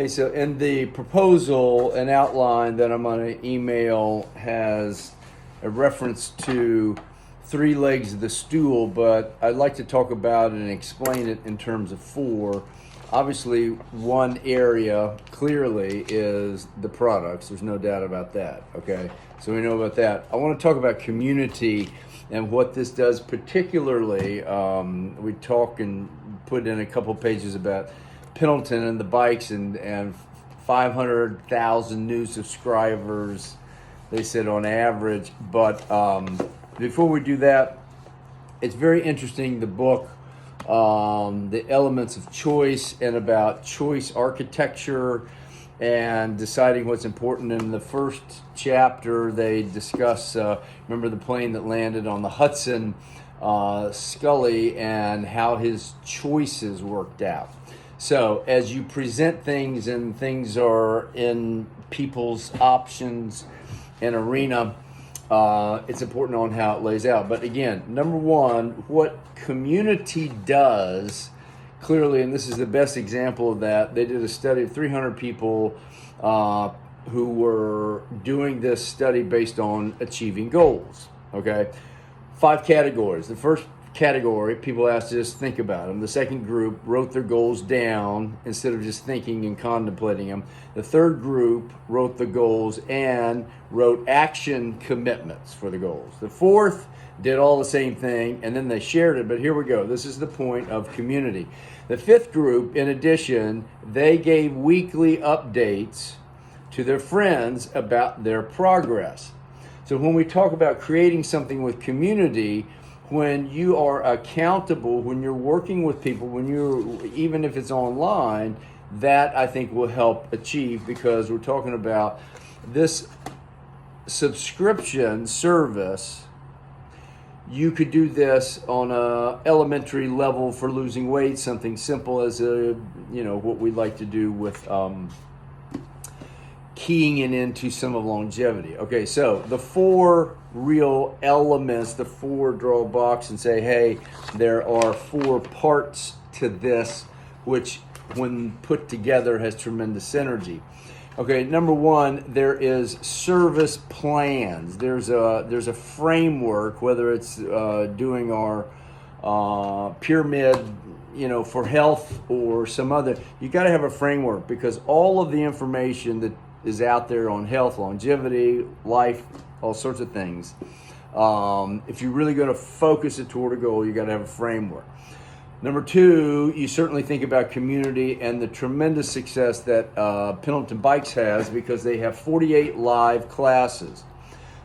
Hey, so in the proposal, an outline that I'm going to email has a reference to three legs of the stool, but I'd like to talk about it and explain it in terms of four. Obviously, one area clearly is the products. There's no doubt about that. Okay, so we know about that. I want to talk about community and what this does, particularly. We talk and put in a couple pages about Pendleton and the bikes and 500,000 new subscribers, they said on average. But before we do that, it's very interesting, the book, The Elements of Choice, and about choice architecture and deciding what's important. In the first chapter, they discuss, remember the plane that landed on the Hudson, Scully, and how his choices worked out. So as you present things and things are in people's options and arena, it's important on how it lays out. But again, number one, what community does clearly, and this is the best example of that, they did a study of 300 people who were doing this study based on achieving goals. Okay, 5 categories. The first category, people asked to just think about them. The second group wrote their goals down instead of just thinking and contemplating them. The third group wrote the goals and wrote action commitments for the goals. The fourth did all the same thing, and then they shared it. But here we go. This is the point of community. The fifth group, in addition, they gave weekly updates to their friends about their progress. So when we talk about creating something with community, when you are accountable, when you're working with people, even if it's online, that I think will help achieve, because we're talking about this subscription service. You could do this on a elementary level for losing weight, something simple as what we like to do with keying it into some of longevity. Okay, so the 4 real elements, the 4, draw a box and say, hey, there are 4 parts to this, which when put together has tremendous synergy. Okay, number 1, there is service plans. There's a framework, whether it's doing our pyramid, for health or some other. You got to have a framework, because all of the information that is out there on health, longevity, life, all sorts of things. If you're really going to focus it toward a goal, you got to have a framework. Number 2, you certainly think about community and the tremendous success that Pendleton Bikes has, because they have 48 live classes.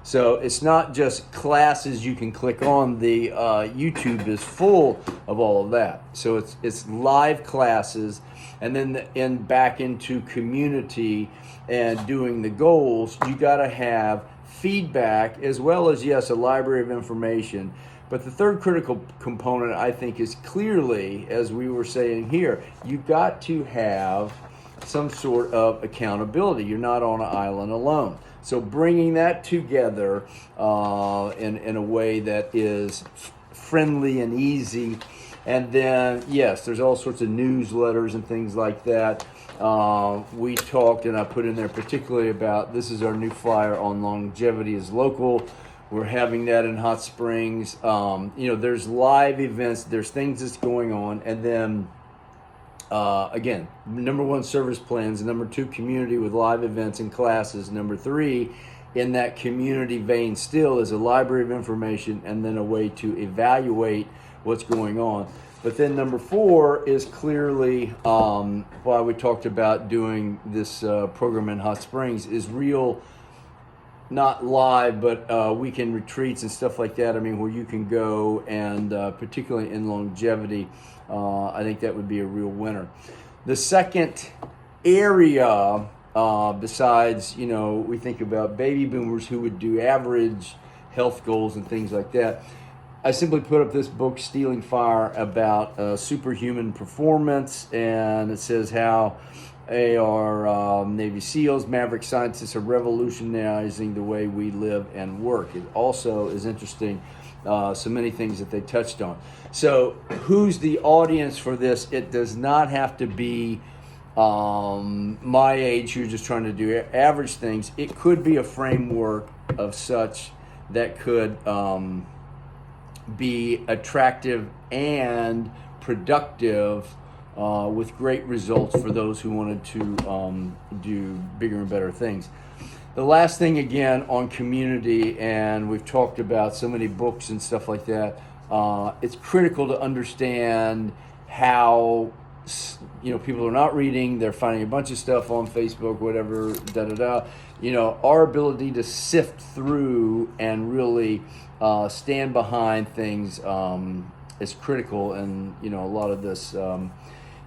So it's not just classes you can click on. The YouTube is full of all of that. So it's live classes, and then back into community and doing the goals. You got to have feedback, as well as, yes, a library of information. But the third critical component, I think, is clearly, as we were saying here, you got to have some sort of accountability. You're not on an island alone. So bringing that together in a way that is friendly and easy. And then, yes, there's all sorts of newsletters and things like that. We talked, and I put in there particularly about, this is our new flyer on Longevity is Local. We're having that in Hot Springs. There's live events, there's things that's going on. And then, again, number 1, service plans. Number 2, community with live events and classes. Number 3, in that community vein still, is a library of information, and then a way to evaluate what's going on. But then number 4 is clearly why we talked about doing this program in Hot Springs, is real, not live, but weekend retreats and stuff like that. I mean, where you can go, and particularly in longevity, I think that would be a real winner. The second area, besides, we think about baby boomers who would do average health goals and things like that. I simply put up this book, Stealing Fire, about superhuman performance, and it says how Navy SEALs, maverick scientists are revolutionizing the way we live and work. It also is interesting, so many things that they touched on. So who's the audience for this? It does not have to be my age who's just trying to do average things, it could be a framework of such that could be attractive and productive with great results for those who wanted to do bigger and better things. The last thing, again, on community, and we've talked about so many books and stuff like that, it's critical to understand how, people are not reading, they're finding a bunch of stuff on Facebook, whatever, our ability to sift through and really stand behind things is critical, and a lot of this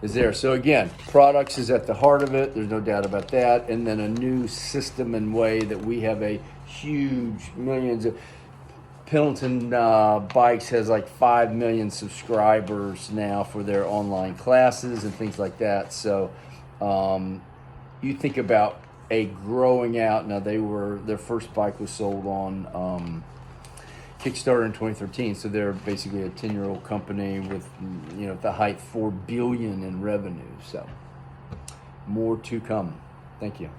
is there. So again, products is at the heart of it. There's no doubt about that. And then a new system and way that we have a huge millions of Pendleton Bikes has like 5 million subscribers now for their online classes and things like that. So you think about a growing out. Now their first bike was sold on Kickstarter in 2013, so they're basically a 10-year-old company with, at the height, $4 billion in revenue. So more to come. Thank you.